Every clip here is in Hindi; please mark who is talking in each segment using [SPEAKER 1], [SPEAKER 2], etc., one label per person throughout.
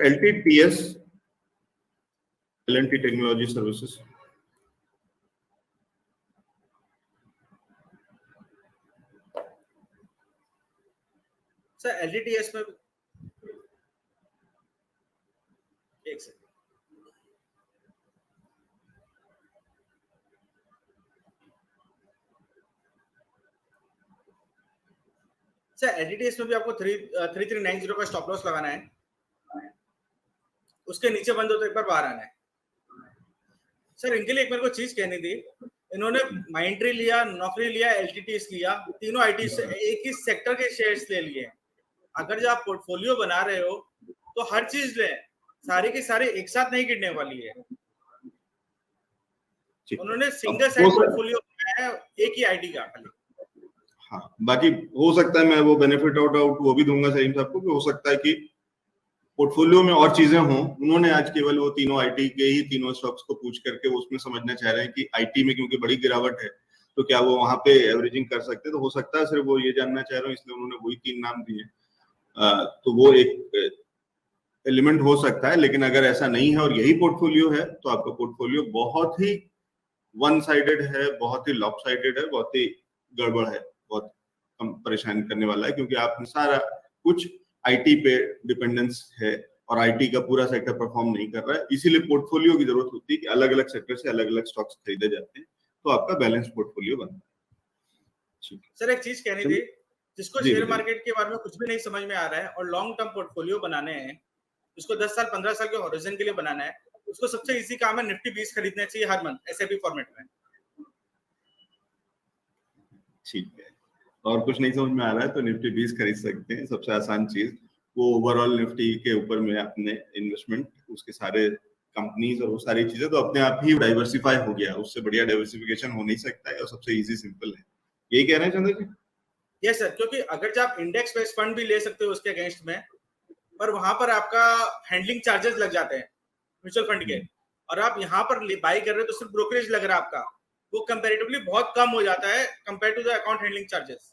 [SPEAKER 1] LTTS, L&T technology services.
[SPEAKER 2] Sir LTTS में एक सेकंड, सर LTTS में भी आपको 3390 का स्टॉप लॉस लगाना है, उसके नीचे बंद हो तो एक बार बाहर आना है। सर इनके लिए एक मेरे को चीज कहनी थी, इन्होंने माइंड्री लिया, नौकरी लिया, LTTS लिया, तीनों IT से एक ही सेक्टर के शेयर्स ले लिए। अगर जब आप पोर्टफोलियो बना रहे हो तो हर चीज ले, सारी की सारी एक साथ नहीं गिरने वाली है। उन्होंने सिंगल साइड पोर्टफोलियो बनाया है एक ही IT का खाली।
[SPEAKER 1] हाँ, बाकी हो सकता है मैं वो बेनिफिट ऑफ डाउट वो भी दूंगा सही सबको कि हो सकता है कि पोर्टफोलियो में और चीजें हों। उन्होंने आज केवल वो तीनों IT के ही तीनों स्टॉक्स को पूछ करके वो उसमें समझना चाह रहे हैं कि IT में क्योंकि बड़ी गिरावट है तो क्या वो वहां पे एवरेजिंग कर सकते हैं। तो हो सकता है सिर्फ वो ये जानना चाह रहे हो, इसलिए उन्होंने वही 3 नाम दिए। तो वो एक एलिमेंट हो सकता है, लेकिन अगर ऐसा नहीं है और यही पोर्टफोलियो है तो आपका पोर्टफोलियो बहुत ही वन साइडेड है, बहुत ही लॉप साइडेड है, बहुत ही गड़बड़ है, बहुत कम परेशान करने वाला है, क्योंकि आप सारा कुछ IT पे डिपेंडेंस है और IT का पूरा सेक्टर परफॉर्म नहीं कर रहा है। इसीलिए पोर्टफोलियो की जरूरत होती है कि अलग अलग सेक्टर से अलग अलग स्टॉक्स खरीदे जाते हैं तो आपका बैलेंस पोर्टफोलियो बनता है।
[SPEAKER 2] सर एक चीज कहनी थी, जिसको शेयर मार्केट के बारे में कुछ भी नहीं समझ में आ रहा है और लॉन्ग टर्म पोर्टफोलियो बनाने हैं, जिसको 10 साल 15 साल के हॉरिजन के लिए बनाना है, उसको सबसे इजी काम है निफ्टी 20 खरीदना चाहिए हर मंथ SIP फॉर्मेट में।
[SPEAKER 1] ठीक है, और कुछ नहीं समझ में आ रहा है तो निफ्टी 20 खरीद सकते हैं, सबसे आसान चीज। वो ओवरऑल निफ्टी के ऊपर में अपने इन्वेस्टमेंट, उसके सारे कंपनीज और वो सारी चीजें तो अपने आप ही डाइवर्सिफाई हो गया, उससे बढ़िया डाइवर्सिफिकेशन हो नहीं सकता है और सबसे इजी सिंपल है। यही कह रहे हैं चंद्र जी?
[SPEAKER 2] यस सर, क्योंकि अगर जब आप इंडेक्स बेस्ड फंड भी ले सकते हो उसके अगेंस्ट में, पर वहां पर आपका हैंडलिंग चार्जेस लग जाते हैं म्यूचुअल फंड के, और आप यहाँ पर बाई कर रहे हो तो सिर्फ ब्रोकरेज लग रहा है आपका, वो कंपैरेटिवली बहुत कम हो जाता है compare to the account handling charges.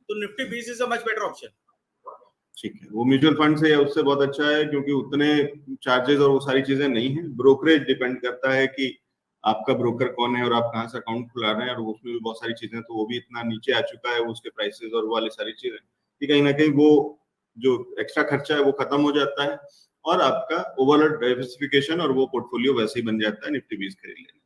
[SPEAKER 2] तो Nifty 20 is a much better option.
[SPEAKER 1] ठीक है, वो म्यूचुअल फंड से उससे बहुत अच्छा है क्योंकि उतने चार्जेस और वो सारी चीजें नहीं है। ब्रोकरेज डिपेंड करता है कि आपका ब्रोकर कौन है और आप कहाँ से अकाउंट खुला रहे हैं, और उसमें भी बहुत सारी चीजें, तो वो भी इतना नीचे आ चुका है उसके प्राइसेस और वो वाली सारी चीजें कि कहीं ना कहीं वो जो एक्स्ट्रा खर्चा है वो खत्म हो जाता है और आपका ओवरऑल डाइवर्सिफिकेशन और वो पोर्टफोलियो वैसे ही बन जाता है निफ्टी 20 खरीद लेने।